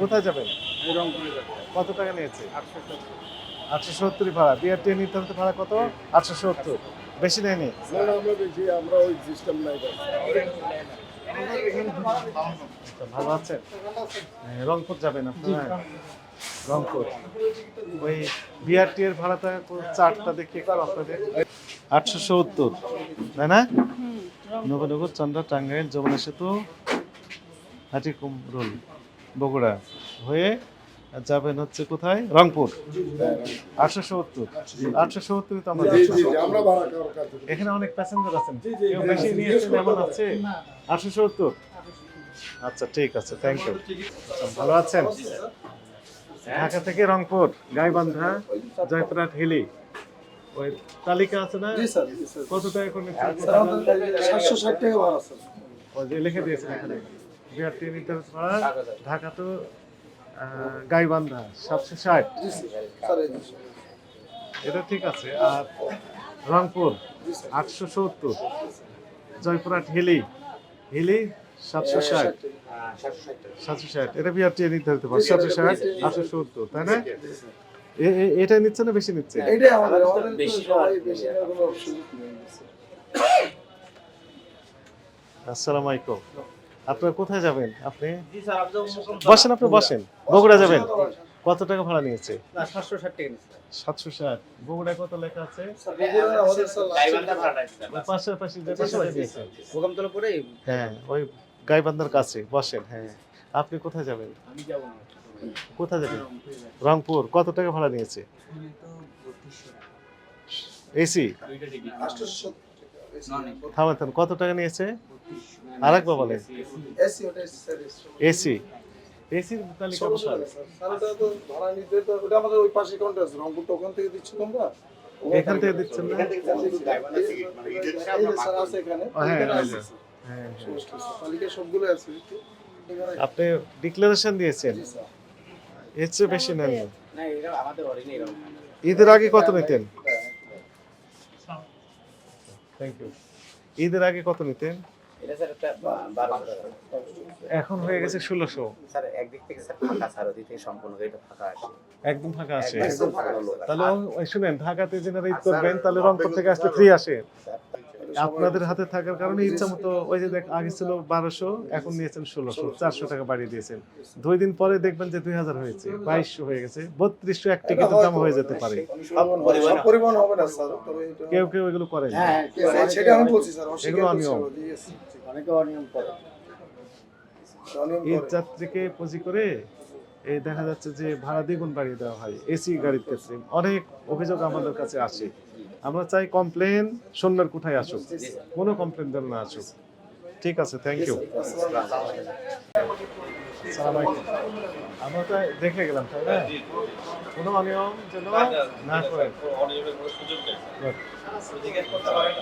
কোথায় যাবেন? কত টাকা নিয়েছে? 870 ভাড়া। বিআরটি নিতে হতে ভাড়া কত? 870। বেশি নেয়নি? আমরা ওই সিস্টেম নাই। আচ্ছা, ভালো আছেন? হ্যাঁ, রংপুর যাবেন আপনারা? রংপুর ওই বিআরটি এর ভাড়াটা চার্টটা দেখি একটু আপনাদের। 870, তাই না? নবনগর, চন্দ্রা, টাঙ্গাইল, যমুনা সেতু, হাটিকুমরুল, বগুড়া হয়ে যাবেন হচ্ছে কোথায়? রংপুর। 870। 870 তো আমরা এখানে অনেক প্যাসেঞ্জার আছেন, কেউ বেশি নিয়েছেন এমন আছে? 870। আচ্ছা ঠিক আছে, থ্যাংক ইউ। ভালো আছেন? ঢাকা থেকে রংপুর, গাইবান্ধা, জয়পুরহাট, হিলি, ওই তালিকা আছে না? কত টাকা করে নিচ্ছেন? 760 টাকা ভাড়া আছে। ওই যে লিখে দিয়েছেন এখানে বিআরটি নিতে ভাড়া ঢাকা তো গাইবান্ধা 760। এটা ঠিক আছে। আর রংপুর 870, জয়পুরহাট, হিলি 760। 760 এটা বিআরটি নির্ধারিত ভাড়া 760, 870, তাই না? এটা নিচ্ছে না বেশি নিচ্ছে? এটাই আমাদের বেশি কোনো সুযোগ নেই। আসসালামু আলাইকুম। আপনারা কোথায় যাবেন? আপনি বসেন, আপনি বসেন। বগুড়া যাবেন? কত টাকা ভাড়া নিয়েছে? 760 টাকা নিচ্ছে। 760। বগুড়া কত লেখা আছে? গাইবান্ধা ভাড়াটা আছে স্যার। পাশাপাশি যে পাশাপাশি দিয়েছে। ভূকম্পতলা পরে হ্যাঁ, ওই গাইবান্ধার কাছে বসেন। হ্যাঁ, আপনি কোথায় যাবেন? আমি যাব না। কোথায় যাবেন? রংপুর। কত টাকা ভাড়া নিয়েছে? এসি? দুইটা টিকিট। 870 থামেন, কত টাকা নিয়েছে? আরেকবার বলেন। এসি ওটা স্যার। এসি এসির তালিকা কোথায়? স্যার ওটা তো ভাড়া নিতে তো ওটা আমাদের ওই পাশে কাউন্টার আছে, রংপুর তো ওখান থেকে দিচ্ছি তোমরা। এখান থেকে দিচ্ছেন না? গাইবান্ধা টিকিট মানে ইটের এই যে স্যার আছে এখানে। হ্যাঁ, এখানে এই আছে যে। স্যার। হ্যাঁ, তালিকা সবগুলো আছে। আপনি ডিক্লারেশন দিয়েছেন, জি স্যার। এর চেয়ে বেশি নেন না। না এটা আমাদের অরিজিনাল এরকম। ঈদের আগে কত নিতেন? Thank you. ঈদের আগে কত নিতেন? এটা স্যার একটা 1200 টাকা। এখন হয়ে গেছে 1600। স্যার একদিক থেকে স্যার ফাঁকা, স্যার ওদিক থেকে সম্পূর্ণ এটা ফাঁকা আসে। একদম ফাঁকা আসে। একদম ফাঁকা লোক। তাহলে শুনেন, ঢাকাতে যেনারা ঈদ করবেন তাহলে রংপুর থেকে আসলে ফ্রি আসে। আপনাদের হাতে থাকার কারণে ইচ্ছা মতো ওই যে দেখ আগে ছিল 1200, এখন নিয়েছেন 1600, 400 টাকা বাড়িয়ে দিয়েছেন। 2 দিন পরে দেখবেন যে 2000 হয়েছে, 2200 হয়ে গেছে, 3200 এক টিকিটের দাম হয়ে যেতে পারে। সব পরিমাণ হবে না স্যার, তবে এটা কেউ এগুলো করেন। হ্যাঁ সেটা আমি বলছি স্যার, এগুলো অস্বীকার অনিয়ম। করছি। অনেকে অনিয়ম করে। ঈদ যাত্রীকে পুঁজি করে এই দেখা যাচ্ছে যে ভাড়া দ্বিগুণ বাড়িয়ে দেওয়া হয় এসি গাড়ির ক্ষেত্রে। অনেক অভিযোগ আমাদের কাছে আসে। আমরা চাই কমপ্লেন শূন্যের কোঠায় আসুক, কোনো কমপ্লেন যেন না আসুক। ঠিক আছে, থ্যাংক ইউ। আমরা তো দেখে গেলাম, তাই না? কোনো অনিয়ম যেন না করেন। অনিয়মের কোনো সুযোগ নেই। সুযোগের কথা বলেন।